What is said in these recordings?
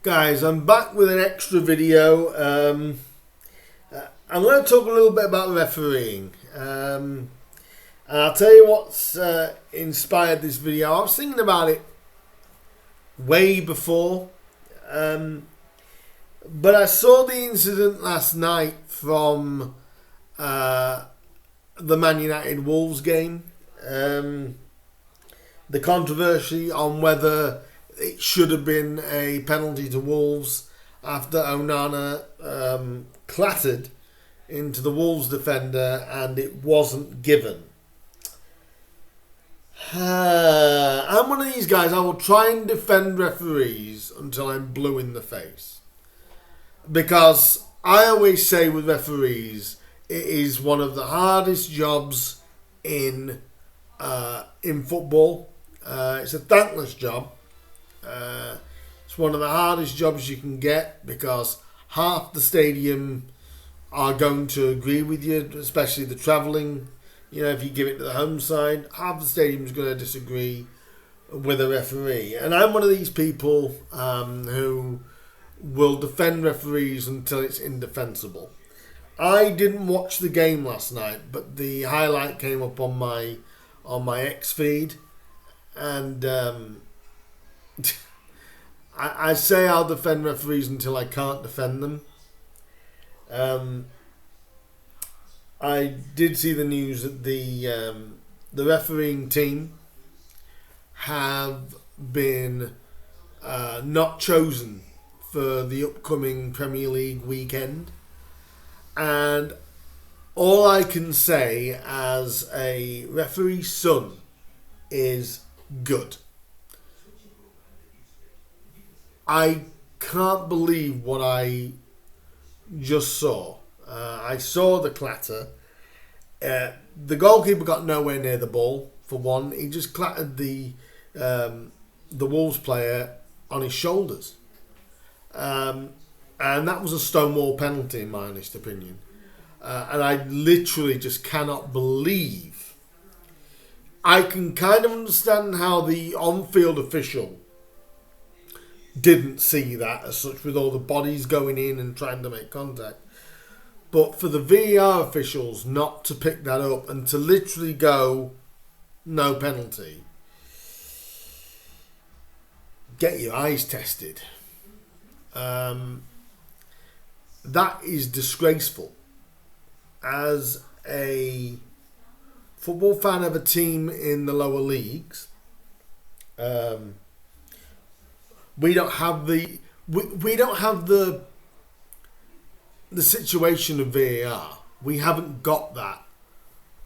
Guys, I'm back with an extra video. I'm going to talk a little bit about refereeing. And I'll tell you what's inspired this video. I was thinking about it way before. But I saw the incident last night from the Man United Wolves game. The controversy on whether it should have been a penalty to Wolves after Onana clattered into the Wolves defender and it wasn't given. I'm one of these guys, I will try and defend referees until I'm blue in the face. Because I always say with referees, it is one of the hardest jobs in football. It's a thankless job. It's one of the hardest jobs you can get because half the stadium are going to agree with you, especially the travelling. You know, if you give it to the home side, half the stadium is going to disagree with a referee. And I'm one of these people who will defend referees until it's indefensible. I didn't watch the game last night, but the highlight came up on my X feed, and I say I'll defend referees until I can't defend them. I did see the news that the refereeing team have been not chosen for the upcoming Premier League weekend, and all I can say as a referee's son is good. I can't believe what I just saw. I saw the clatter. The goalkeeper got nowhere near the ball, for one. He just clattered the Wolves player on his shoulders. And that was a stonewall penalty, in my honest opinion. And I literally just cannot believe. I can kind of understand how the on-field official didn't see that as such, with all the bodies going in and trying to make contact. But for the VAR officials not to pick that up and to literally go, no penalty, get your eyes tested. That is disgraceful. As a football fan of a team in the lower leagues, we don't have the situation of VAR. We haven't got that.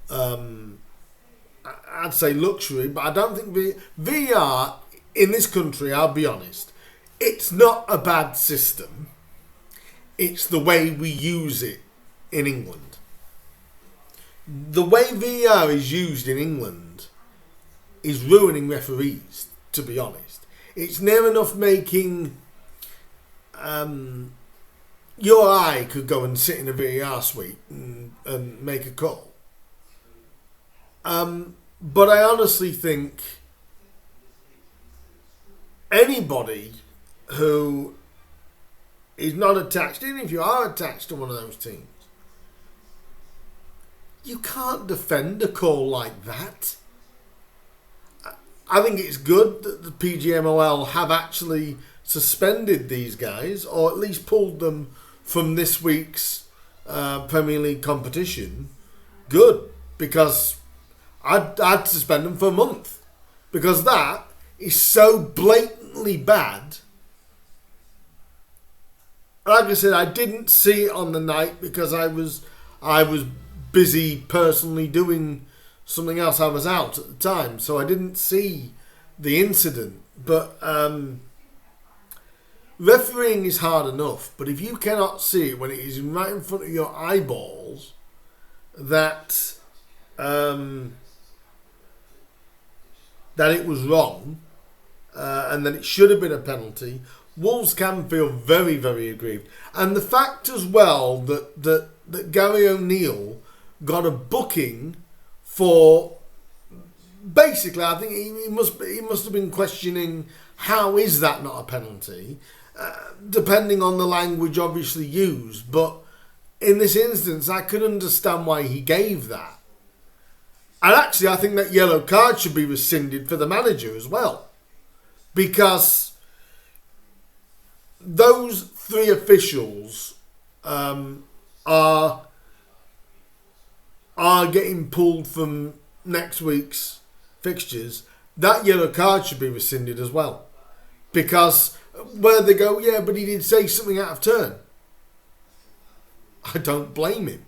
I'd say luxury, but I don't think VAR in this country, I'll be honest, it's not a bad system. It's the way we use it in England. The way VAR is used in England is ruining referees, to be honest. It's near enough making your eye could go and sit in a VAR suite and make a call. But I honestly think anybody who is not attached, even if you are attached to one of those teams, you can't defend a call like that. I think it's good that the PGMOL have actually suspended these guys, or at least pulled them from this week's Premier League competition. Good, because I'd suspend them for a month, because that is so blatantly bad. Like I said, I didn't see it on the night because I was busy personally doing something else. I was out at the time, so I didn't see the incident. But refereeing is hard enough, but if you cannot see it when it is right in front of your eyeballs that it was wrong and that it should have been a penalty, Wolves can feel very, very aggrieved. And the fact as well that Gary O'Neill got a booking for, basically, I think he must have been questioning, how is that not a penalty? depending on the language obviously used. But in this instance, I could understand why he gave that. And actually, I think that yellow card should be rescinded for the manager as well. Because those three officials are getting pulled from next week's fixtures. That yellow card should be rescinded as well. Because where they go, yeah, but he did say something out of turn. I don't blame him.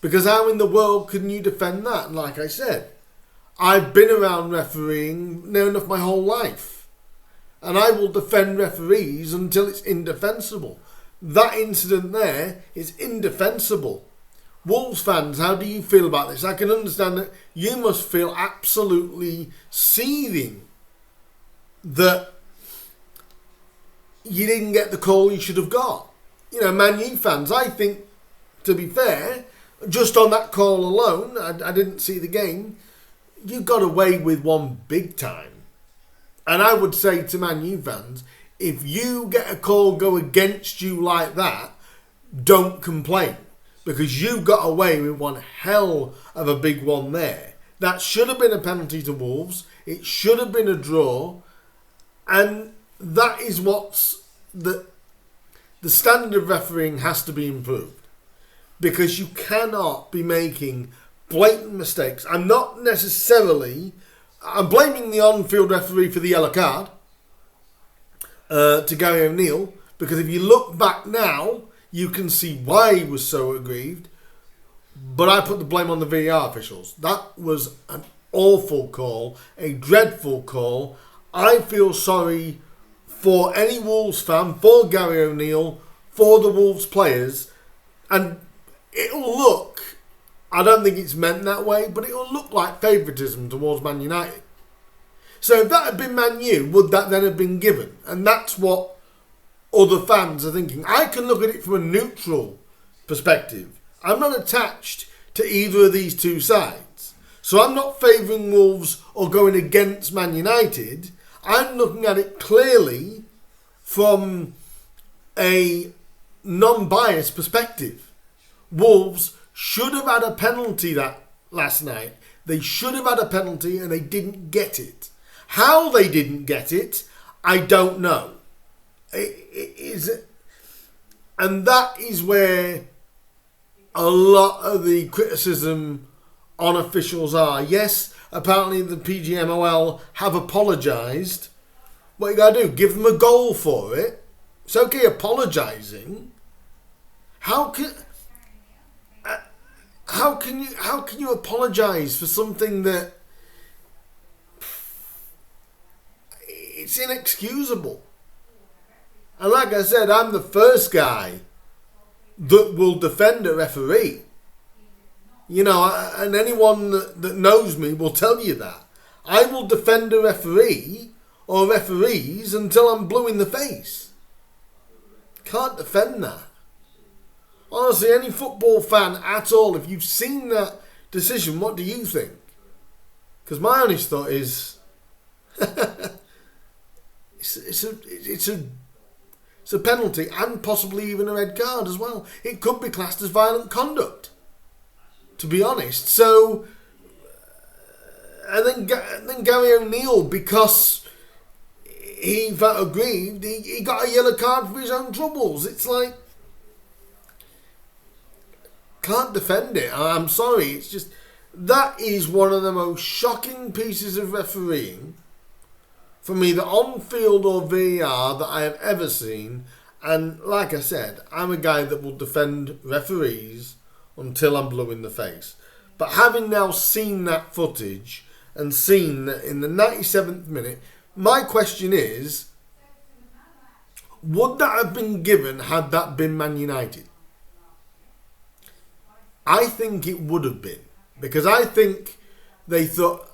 Because how in the world can you defend that? And like I said, I've been around refereeing near enough my whole life. And I will defend referees until it's indefensible. That incident there is indefensible. Wolves fans, how do you feel about this? I can understand that you must feel absolutely seething that you didn't get the call you should have got. You know, Man U fans, I think, to be fair, just on that call alone, I didn't see the game, you got away with one big time. And I would say to Man U fans, if you get a call go against you like that, don't complain. Because you got away with one hell of a big one there. That should have been a penalty to Wolves. It should have been a draw. And that is what's the standard of refereeing has to be improved. Because you cannot be making blatant mistakes. I'm blaming the on-field referee for the yellow card to Gary O'Neill. Because if you look back now, you can see why he was so aggrieved. But I put the blame on the VAR officials. That was an awful call, a dreadful call. I feel sorry for any Wolves fan, for Gary O'Neill, for the Wolves players. And it'll look, I don't think it's meant that way, but it'll look like favouritism towards Man United. So if that had been Man U, would that then have been given? And that's what other fans are thinking. I can look at it from a neutral perspective. I'm not attached to either of these two sides. So I'm not favouring Wolves or going against Man United. I'm looking at it clearly from a non-biased perspective. Wolves should have had a penalty that last night. They should have had a penalty and they didn't get it. How they didn't get it, I don't know. And that is where a lot of the criticism on officials are. Yes, apparently the PGMOL have apologised. What you got to do? Give them a goal for it. It's okay apologising. How can you apologise for something that it's inexcusable? And like I said, I'm the first guy that will defend a referee. You know, and anyone that knows me will tell you that. I will defend a referee or referees until I'm blue in the face. Can't defend that. Honestly, any football fan at all, if you've seen that decision, what do you think? Because my honest thought is, it's a penalty and possibly even a red card as well. It could be classed as violent conduct, to be honest. So, and then Gary O'Neill, because he felt aggrieved, he got a yellow card for his own troubles. It's like, can't defend it. I'm sorry. It's just, that is one of the most shocking pieces of refereeing from either on-field or VAR that I have ever seen. And like I said, I'm a guy that will defend referees until I'm blue in the face. But having now seen that footage and seen that in the 97th minute, my question is, would that have been given had that been Man United? I think it would have been. Because I think they thought,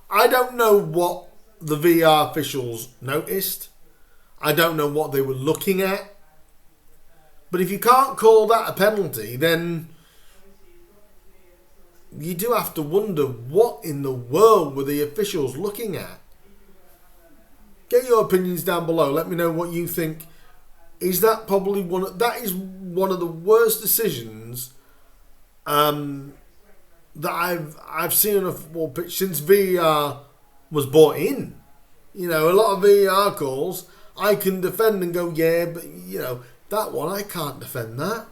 I don't know what the VAR officials noticed. I don't know what they were looking at. But if you can't call that a penalty, then you do have to wonder what in the world were the officials looking at. Get your opinions down below. Let me know what you think. Is that probably that is one of the worst decisions that I've seen on a football pitch since VAR was brought in. You know, a lot of VAR calls I can defend and go, yeah, but you know, that one I can't defend that.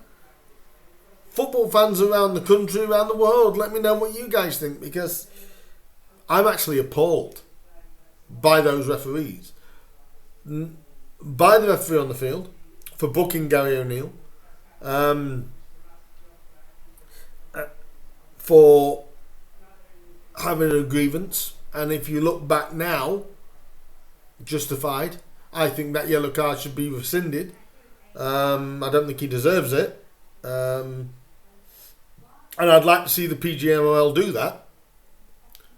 Football fans around the country, around the world, let me know what you guys think, because I'm actually appalled by those referees. By the referee on the field for booking Gary O'Neill, for having a grievance, and if you look back now, justified. I think that yellow card should be rescinded. I don't think he deserves it, and I'd like to see the PGMOL do that,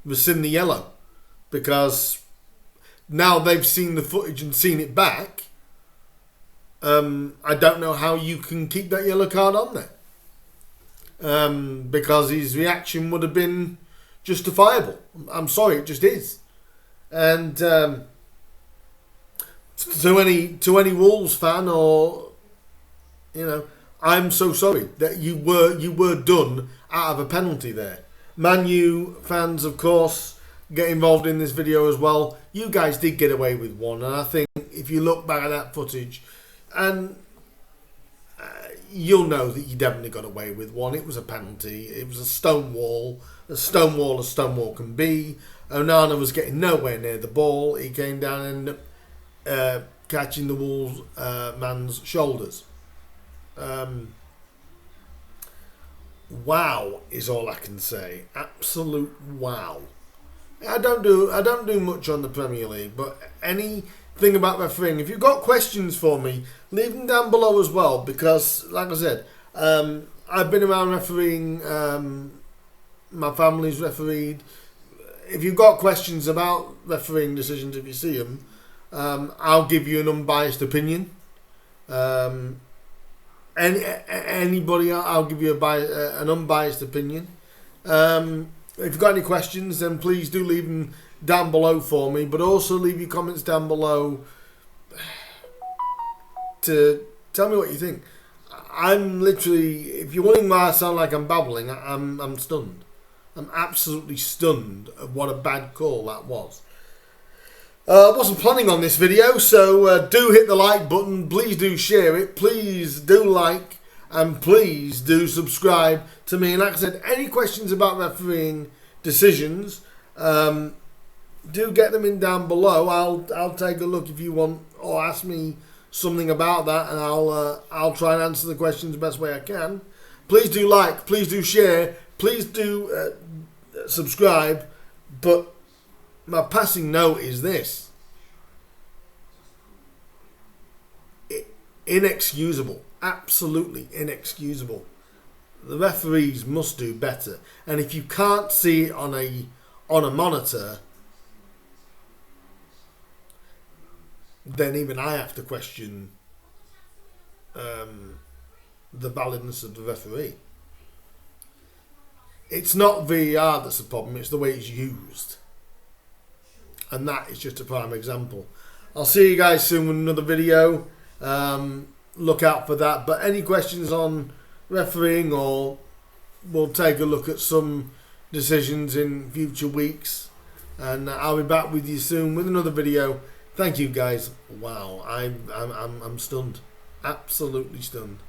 rescind the yellow, because now they've seen the footage and seen it back. I don't know how you can keep that yellow card on there, because his reaction would have been justifiable. I'm sorry, it just is. And to any Wolves fan, or you know, I'm so sorry that you were done out of a penalty there. Man U fans, of course, get involved in this video as well. You guys did get away with one, and I think if you look back at that footage, and you'll know that you definitely got away with one. It was a penalty. It was a stonewall as Stonewall can be. Onana was getting nowhere near the ball. He came down and ended up catching the Wolves man's shoulders. Wow is all I can say. Absolute wow. I don't do much on the Premier League, but anything about refereeing, if you've got questions for me, leave them down below as well, because like I said, I've been around refereeing, my family's refereed. If you've got questions about refereeing decisions, if you see them, I'll give you an unbiased opinion. Anybody, I'll give you an unbiased opinion. If you've got any questions, then please do leave them down below for me, but also leave your comments down below to tell me what you think. I'm literally, if you're wondering why I sound like I'm babbling, I'm stunned. I'm absolutely stunned at what a bad call that was. I wasn't planning on this video, so do hit the like button. Please do share it. Please do like, and please do subscribe to me. And like I said, any questions about refereeing decisions, do get them in down below. I'll take a look if you want, or ask me something about that, and I'll try and answer the questions the best way I can. Please do like, please do share, please do subscribe. But my passing note is this: inexcusable, absolutely inexcusable. The referees must do better, and if you can't see it on a monitor, then even I have to question the validness of the referee. It's not VAR that's the problem, it's the way it's used. And that is just a prime example. I'll see you guys soon with another video. Look out for that. But any questions on refereeing, or we'll take a look at some decisions in future weeks. And I'll be back with you soon with another video. Thank you guys. Wow, I'm stunned. Absolutely stunned.